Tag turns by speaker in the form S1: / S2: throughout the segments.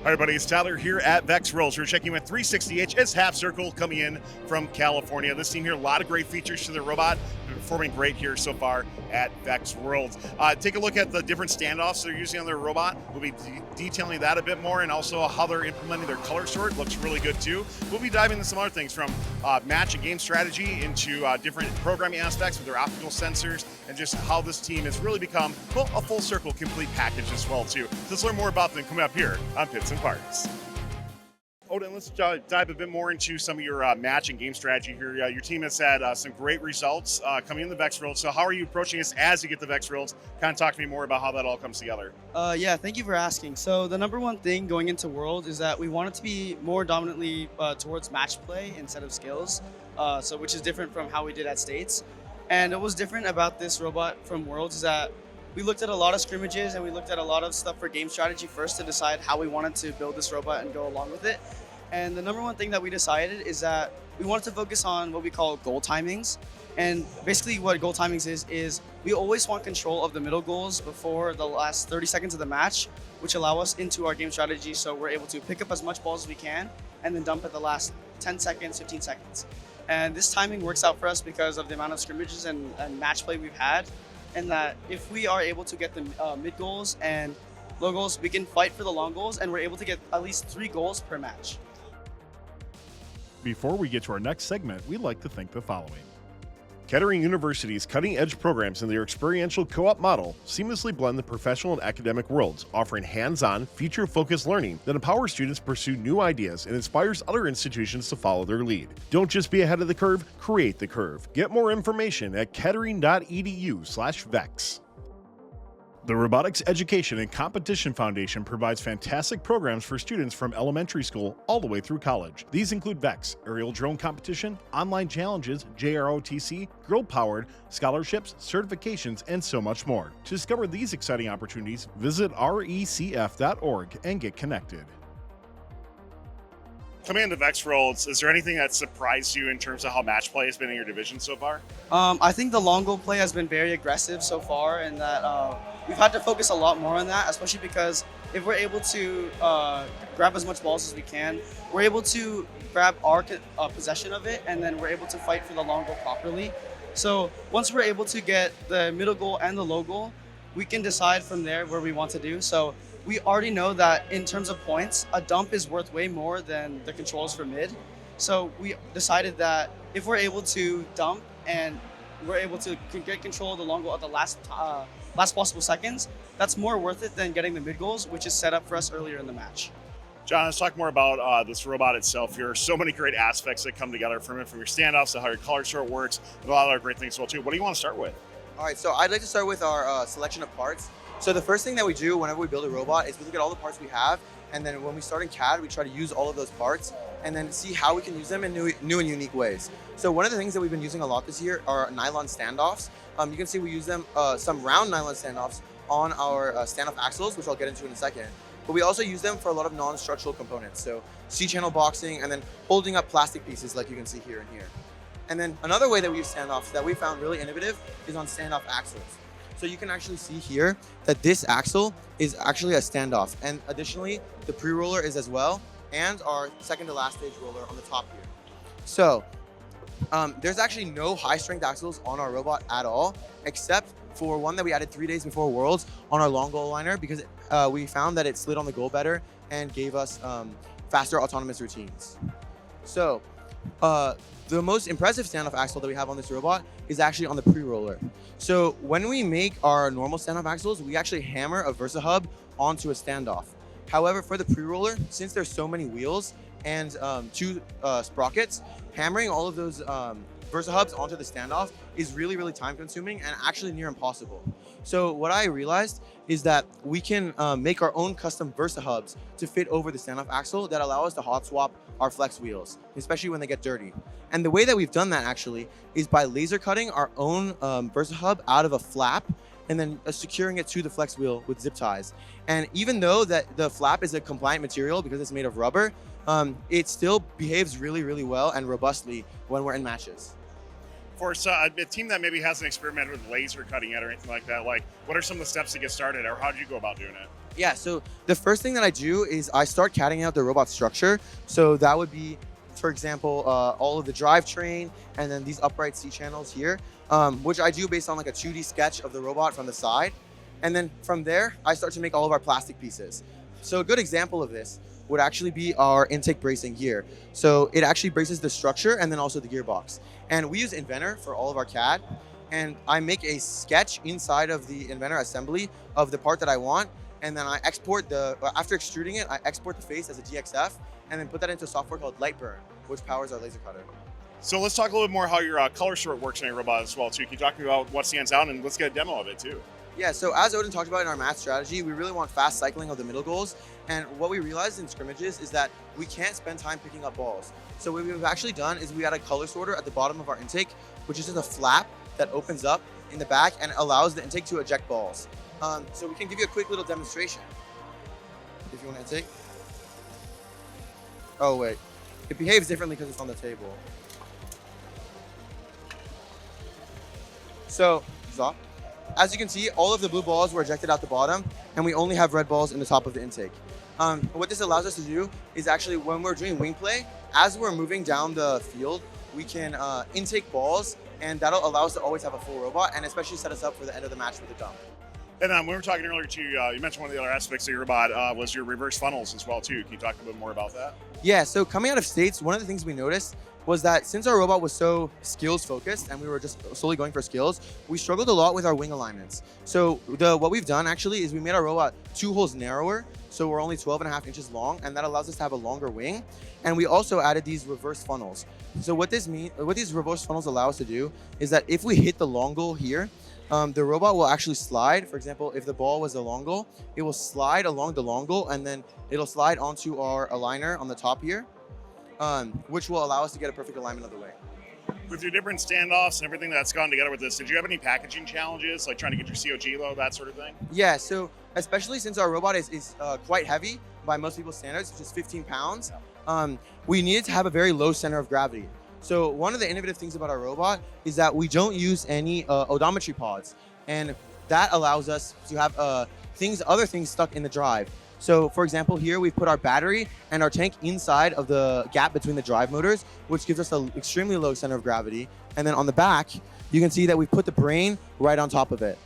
S1: Hi, everybody. It's Tyler here at VEX Worlds. We're checking with 360H. It's Half Circle coming in from California. This team here, a lot of great features to the robot. They're performing great here so far at VEX Worlds. Take a look at the different standoffs they're using on their robot. We'll be detailing that a bit more, and also how they're implementing their color sort. Looks really good too. We'll be diving into some other things from match and game strategy into different programming aspects with their optical sensors, and just how this team has really become, well, a full circle complete package as well too. So let's learn more about them coming up here on Pits and Parts. Odin, let's dive a bit more into some of your match and game strategy here. Your team has had some great results coming in the VEX Worlds. So how are you approaching this as you get the VEX Worlds? Kind of talk to me more about how that all comes together.
S2: Yeah, thank you for asking. So the number one thing going into World is that we want it to be more dominantly towards match play instead of skills, which is different from how we did at States. And what was different about this robot from Worlds is that we looked at a lot of scrimmages and we looked at a lot of stuff for game strategy first to decide how we wanted to build this robot and go along with it. And the number one thing that we decided is that we wanted to focus on what we call goal timings. And basically what goal timings is we always want control of the middle goals before the last 30 seconds of the match, which allow us into our game strategy so we're able to pick up as much balls as we can and then dump at the last 10 seconds, 15 seconds. And this timing works out for us because of the amount of scrimmages and match play we've had. And that if we are able to get the mid goals and low goals, we can fight for the long goals, and we're able to get at least 3 goals per match.
S3: Before we get to our next segment, we'd like to thank the following.
S1: Kettering University's cutting-edge programs and their experiential co-op model seamlessly blend the professional and academic worlds, offering hands-on, future-focused learning that empowers students to pursue new ideas and inspires other institutions to follow their lead. Don't just be ahead of the curve, create the curve. Get more information at kettering.edu/vex. The Robotics Education and Competition Foundation provides fantastic programs for students from elementary school all the way through college. These include VEX, aerial drone competition, online challenges, JROTC, girl-powered, scholarships, certifications, and so much more. To discover these exciting opportunities, visit recf.org and get connected. Coming into VEX Worlds, is there anything that surprised you in terms of how match play has been in your division so far?
S2: I think the long goal play has been very aggressive so far, and that we've had to focus a lot more on that, especially because if we're able to grab as much balls as we can, we're able to grab our possession of it, and then we're able to fight for the long goal properly. So once we're able to get the middle goal and the low goal, we can decide from there where we want to do. So we already know that in terms of points, a dump is worth way more than the controls for mid. So we decided that if we're able to dump and we're able to get control of the long goal at the last possible seconds, that's more worth it than getting the mid goals, which is set up for us earlier in the match.
S1: John, let's talk more about this robot itself. There are so many great aspects that come together from it, from your standoffs to how your color sort works, and a lot of other great things as well too. What do you want to start with?
S4: All right, so I'd like to start with our selection of parts. So the first thing that we do whenever we build a robot is we look at all the parts we have, and then when we start in CAD, we try to use all of those parts and then see how we can use them in new and unique ways. So one of the things that we've been using a lot this year are nylon standoffs. You can see we use them, some round nylon standoffs on our standoff axles, which I'll get into in a second. But we also use them for a lot of non-structural components. So C-channel boxing and then holding up plastic pieces like you can see here and here. And then another way that we use standoffs that we found really innovative is on standoff axles. So you can actually see here that this axle is actually a standoff. And additionally, the pre-roller is as well, and our second to last stage roller on the top here. So there's actually no high strength axles on our robot at all, except for one that we added 3 days before Worlds on our long goal liner, because we found that it slid on the goal better and gave us faster autonomous routines. So the most impressive standoff axle that we have on this robot is actually on the pre-roller. So when we make our normal standoff axles, we actually hammer a Versa hub onto a standoff. However, for the pre-roller, since there's so many wheels and 2 sprockets, hammering all of those Versa hubs onto the standoff is really, really time consuming and actually near impossible. So what I realized is that we can make our own custom Versa hubs to fit over the standoff axle that allow us to hot swap our flex wheels, especially when they get dirty. And the way that we've done that actually is by laser cutting our own Versa hub out of a flap and then securing it to the flex wheel with zip ties. And even though that the flap is a compliant material because it's made of rubber, it still behaves really, really well and robustly when we're in matches.
S1: For a team that maybe hasn't experimented with laser cutting yet or anything like that, like what are some of the steps to get started, or how did you go about doing it?
S4: Yeah, so the first thing that I do is I start CADing out the robot structure. So that would be, for example, all of the drivetrain and then these upright C channels here, which I do based on like a 2D sketch of the robot from the side. And then from there, I start to make all of our plastic pieces. So a good example of this would actually be our intake bracing here. So it actually braces the structure and then also the gearbox. And we use Inventor for all of our CAD. And I make a sketch inside of the Inventor assembly of the part that I want. And then I export after extruding it, I export the face as a DXF and then put that into a software called Lightburn, which powers our laser cutter.
S1: So let's talk a little bit more how your color sort works in a robot as well too. Can you talk to me about what stands out, and let's get a demo of it too?
S4: Yeah, so as Odin talked about in our math strategy, we really want fast cycling of the middle goals. And what we realized in scrimmages is that we can't spend time picking up balls. So what we've actually done is we add a color sorter at the bottom of our intake, which is just a flap that opens up in the back and allows the intake to eject balls. So we can give you a quick little demonstration. If you want to intake. Oh wait, it behaves differently because it's on the table. So, stop. As you can see, all of the blue balls were ejected out the bottom, and we only have red balls in the top of the intake. What this allows us to do is actually, when we're doing wing play, as we're moving down the field, we can intake balls, and that'll allow us to always have a full robot, and especially set us up for the end of the match with a dump.
S1: And when we were talking earlier too, you mentioned one of the other aspects of your robot was your reverse funnels as well too. Can you talk a bit more about that?
S4: Yeah, so coming out of States, one of the things we noticed was that since our robot was so skills focused and we were just solely going for skills, we struggled a lot with our wing alignments. So what we've done actually is we made our robot 2 holes narrower, so we're only 12.5 inches long, and that allows us to have a longer wing. And we also added these reverse funnels. So what these reverse funnels allow us to do is that if we hit the long goal here, the robot will actually slide. For example, if the ball was a long goal, it will slide along the long goal, and then it'll slide onto our aligner on the top here, which will allow us to get a perfect alignment of the wing.
S1: With your different standoffs and everything that's gone together with this, did you have any packaging challenges, like trying to get your COG low, that sort of thing?
S4: Yeah, so especially since our robot is quite heavy by most people's standards, which is 15 pounds, we needed to have a very low center of gravity. So one of the innovative things about our robot is that we don't use any odometry pods, and that allows us to have other things stuck in the drive. So for example, here we've put our battery and our tank inside of the gap between the drive motors, which gives us an extremely low center of gravity. And then on the back, you can see that we've put the brain right on top of it.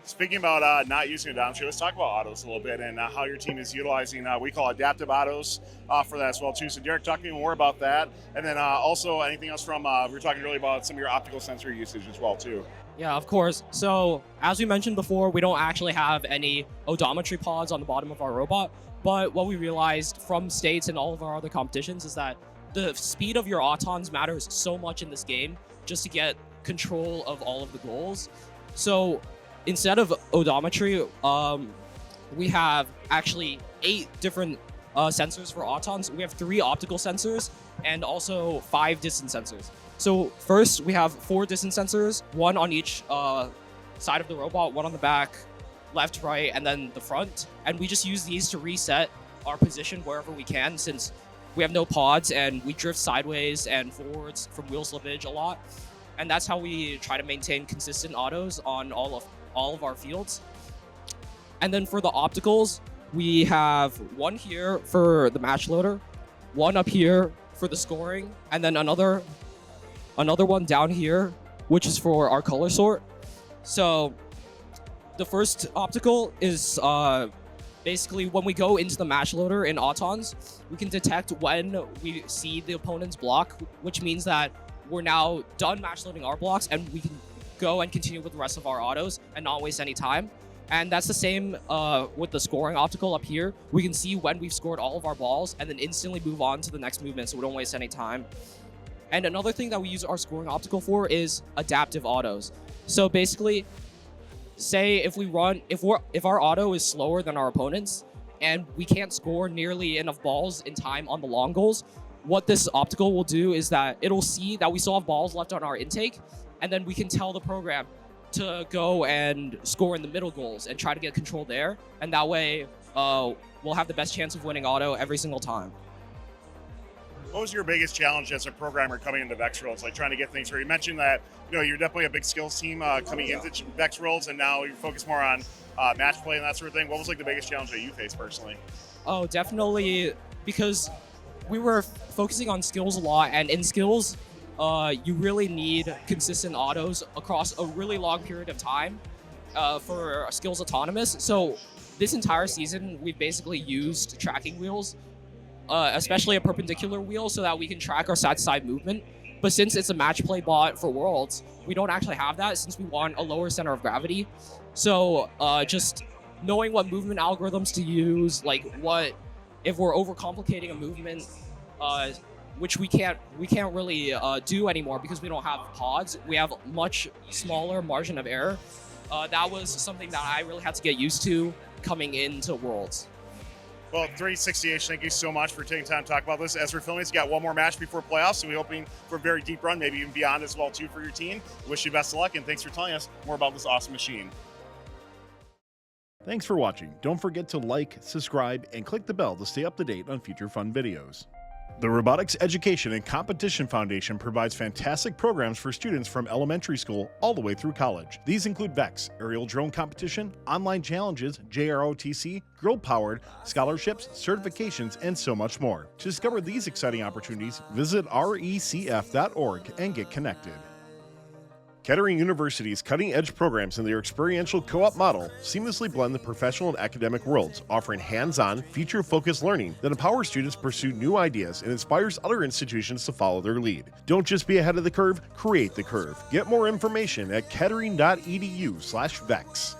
S1: Speaking about not using odometry, let's talk about autos a little bit and how your team is utilizing we call adaptive autos for that as well too. So Derek, talk to me more about that, and then also anything else from we were talking earlier about some of your optical sensor usage as well too.
S5: Yeah, of course. So as we mentioned before, we don't actually have any odometry pods on the bottom of our robot, but what we realized from States and all of our other competitions is that the speed of your autons matters so much in this game just to get control of all of the goals. So instead of odometry, we have actually 8 different sensors for autons. We have 3 optical sensors and also 5 distance sensors. So first, we have 4 distance sensors, 1 on each side of the robot, 1 on the back, left, right, and then the front. And we just use these to reset our position wherever we can, since we have no pods and we drift sideways and forwards from wheel slippage a lot. And that's how we try to maintain consistent autos on all of our fields. And then for the opticals, we have 1 here for the match loader, 1 up here for the scoring, and then another one down here, which is for our color sort. So the first optical is basically when we go into the match loader in autons, we can detect when we see the opponent's block, which means that we're now done match loading our blocks and we can go and continue with the rest of our autos and not waste any time. And that's the same with the scoring optical up here. We can see when we've scored all of our balls and then instantly move on to the next movement so we don't waste any time. And another thing that we use our scoring optical for is adaptive autos. So basically, say if our auto is slower than our opponent's and we can't score nearly enough balls in time on the long goals, what this optical will do is that it'll see that we still have balls left on our intake, and then we can tell the program to go and score in the middle goals and try to get control there. And that way, we'll have the best chance of winning auto every single time.
S1: What was your biggest challenge as a programmer coming into VEX Worlds, like trying to get things where you mentioned that you're definitely a big skills team coming into VEX Worlds, and now you're focused more on match play and that sort of thing. What was like the biggest challenge that you faced personally?
S5: Oh, definitely, because we were focusing on skills a lot, and in skills, you really need consistent autos across a really long period of time for skills autonomous. So this entire season, we've basically used tracking wheels, especially a perpendicular wheel, so that we can track our side-to-side movement. But since it's a match play bot for Worlds, we don't actually have that since we want a lower center of gravity. So just knowing what movement algorithms to use, like what if we're overcomplicating a movement, which we can't really do anymore because we don't have pods. We have much smaller margin of error. That was something that I really had to get used to coming into Worlds.
S1: Well, 360H, thank you so much for taking time to talk about this. As we're filming this, you got one more match before playoffs, so we're hoping for a very deep run, maybe even beyond as well, too, for your team. Wish you best of luck, and thanks for telling us more about this awesome machine.
S3: Thanks for watching. Don't forget to like, subscribe, and click the bell to stay up to date on future fun videos. The Robotics Education and Competition Foundation provides fantastic programs for students from elementary school all the way through college. These include VEX, aerial drone competition, online challenges, JROTC, girl-powered, scholarships, certifications, and so much more. To discover these exciting opportunities, visit recf.org and get connected. Kettering University's cutting-edge programs and their experiential co-op model seamlessly blend the professional and academic worlds, offering hands-on, future-focused learning that empowers students to pursue new ideas and inspires other institutions to follow their lead. Don't just be ahead of the curve, create the curve. Get more information at kettering.edu/vex.